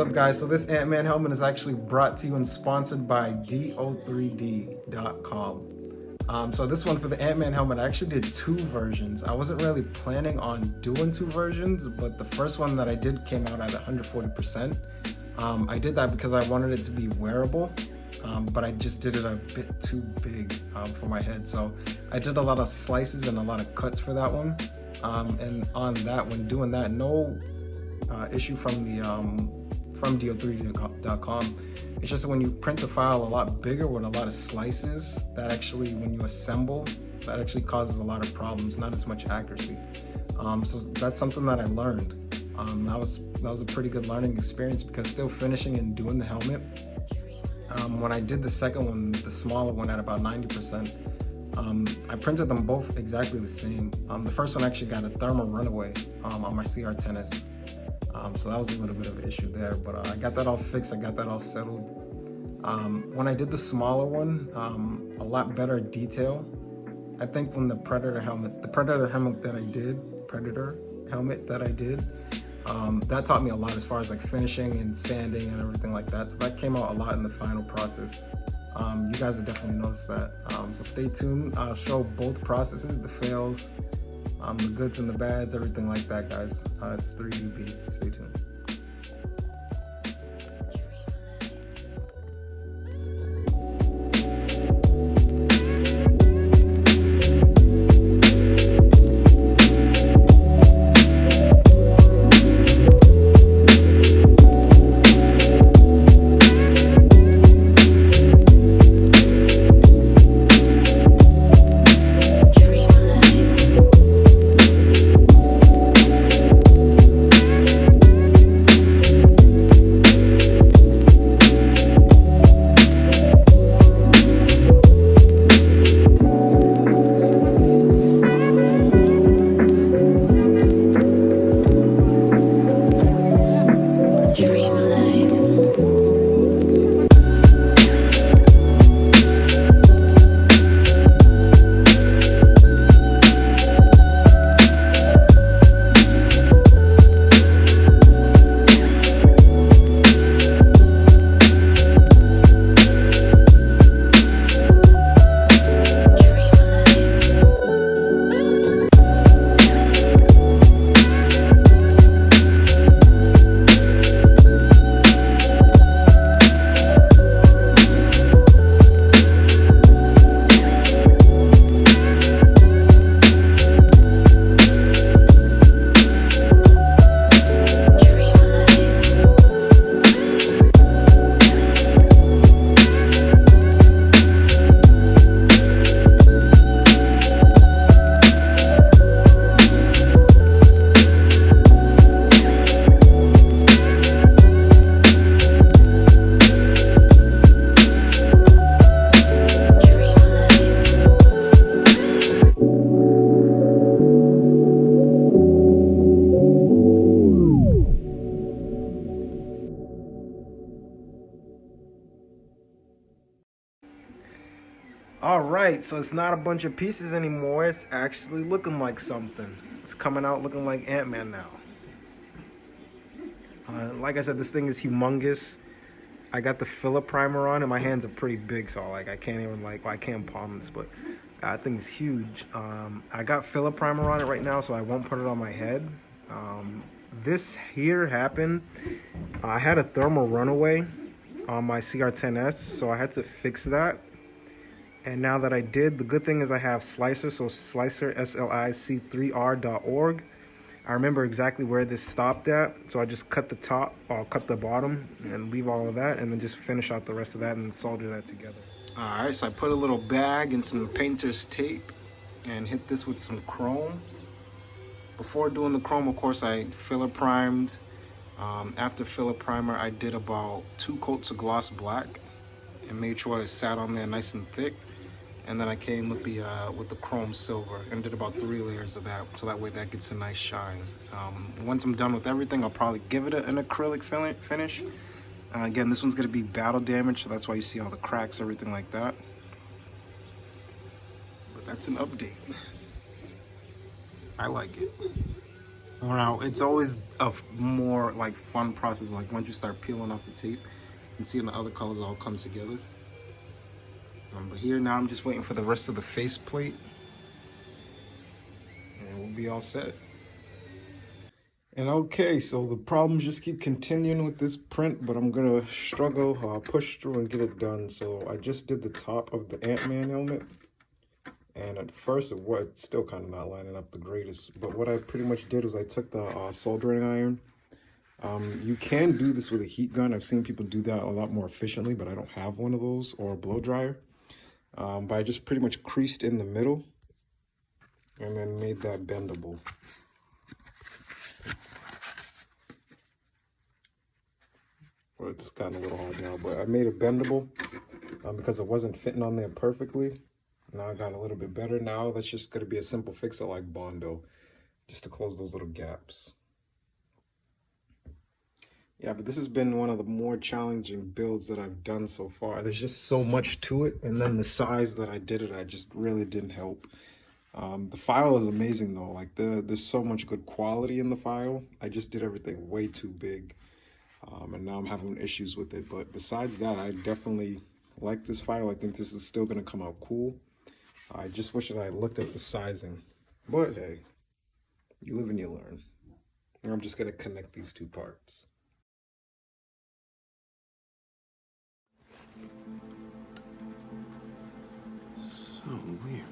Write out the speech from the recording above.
up, guys? So this Antman helmet is actually brought to you and sponsored by do3d.com. So this one for the Antman helmet, I actually did 2 versions. I wasn't really planning on doing 2 versions, but the first one that I did came out at 140%. I did that because I wanted it to be wearable, but I just did it a bit too big for my head. So I did a lot of slices and a lot of cuts for that one. And on that, when doing that, no issue from the from do3d.com. It's just when you print a file a lot bigger with a lot of slices, that actually, when you assemble, that actually causes a lot of problems, not as much accuracy. So that's something that I learned. That was a pretty good learning experience, because still finishing and doing the helmet, when I did the second one, the smaller one at about 90%, I printed them both exactly the same. The first one actually got a thermal runaway on my Cr10s. So that was a little bit of an issue there, but I got that all fixed, I got that all settled. When I did the smaller one, a lot better detail. I think when the Predator helmet that I did, that taught me a lot as far as like finishing and sanding and everything like that. So that came out a lot in the final process. You guys have definitely noticed that. So stay tuned. I'll show both processes, the fails, the goods and the bads, everything like that, guys. It's 3DB. Stay tuned. Alright, so it's not a bunch of pieces anymore, it's actually looking like something. It's coming out looking like Ant-Man now. Like I said, this thing is humongous. I got the filler primer on and my hands are pretty big, so like I can't even I can't palm this, but I think it's huge. I got filler primer on it right now, so I won't put it on my head. This here happened. I had a thermal runaway on my Cr10s, so I had to fix that. And now that I did, the good thing is I have Slicer, so Slicer, SLIC3R.org. I remember exactly where this stopped at, so I just cut the top, I'll cut the bottom and leave all of that, and then just finish out the rest of that and solder that together. Alright, so I put a little bag and some painter's tape and hit this with some chrome. Before doing the chrome, of course, I filler primed. After filler primer, I did about 2 coats of gloss black and made sure it sat on there nice and thick. And then I came with the chrome silver and did about 3 layers of that, so that way that gets a nice shine. Once I'm done with everything, I'll probably give it an acrylic finish. Again, this one's gonna be battle damage, so that's why you see all the cracks, everything like that. But that's an update. I like it. Now, it's always a more like fun process, like once you start peeling off the tape and seeing the other colors all come together. But here now I'm just waiting for the rest of the faceplate and we'll be all set. And okay, so the problems just keep continuing with this print, but I'm gonna struggle, push through and get it done. So I just did the top of the Antman helmet, and at first it's still kind of not lining up the greatest. But what I pretty much did was I took the soldering iron. You can do this with a heat gun. I've seen people do that a lot more efficiently, but I don't have one of those or a blow dryer. But I just pretty much creased in the middle and then made that bendable. Well, it's gotten a little hard now, but I made it bendable because it wasn't fitting on there perfectly. Now I got a little bit better. Now that's just going to be a simple fix I like Bondo, just to close those little gaps. Yeah, but this has been one of the more challenging builds that I've done so far. There's just so much to it, and then the size that I did it, I just really didn't help. The file is amazing though. Like there's so much good quality in the file. I just did everything way too big. And now I'm having issues with it. But besides that, I definitely like this file. I think this is still going to come out cool. I just wish that I looked at the sizing. But hey, you live and you learn. And I'm just going to connect these two parts. So weird.